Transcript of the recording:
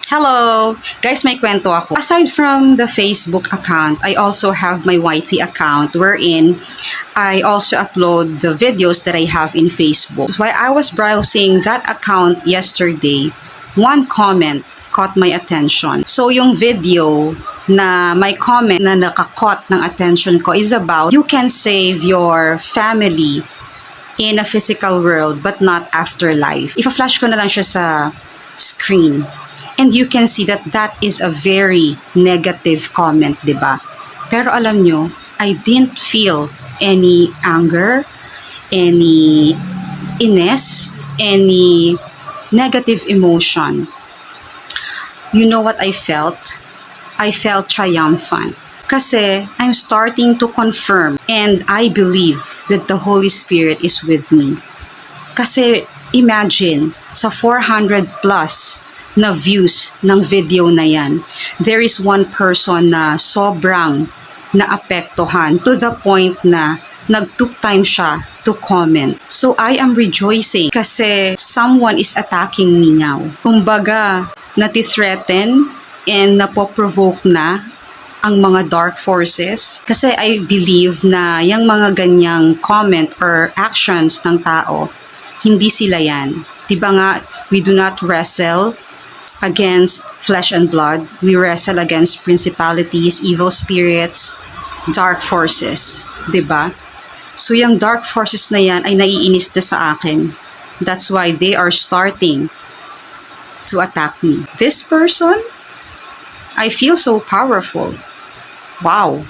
Hello! Guys, may kwento ako. Aside from the Facebook account, I also have my YT account wherein I also upload the videos that I have in Facebook. While I was browsing that account yesterday, one comment caught my attention. So yung video na may comment na nakakot ng attention ko is about you can save your family in a physical world but not afterlife. Ipa-flash ko na lang siya sa screen. And you can see that that is a very negative comment, diba? Pero alam nyo, I didn't feel any anger, any ines, any negative emotion. You know what I felt? I felt triumphant. Kasi I'm starting to confirm and I believe that the Holy Spirit is with me. Kasi imagine, sa 400 plus na views ng video na yan, there is one person na sobrang naapektuhan to the point na nag-took time siya to comment. So I am rejoicing kasi someone is attacking me now. Kumbaga, nati-threaten and napoprovoke na ang mga dark forces. Kasi I believe na yung mga ganyang comment or actions ng tao, hindi sila yan. Diba nga, we do not wrestle against flesh and blood. We wrestle against principalities, evil spirits, dark forces. Diba? So yung dark forces na yan ay naiinis na sa akin. That's why they are starting to attack me. This person, I feel so powerful. Wow!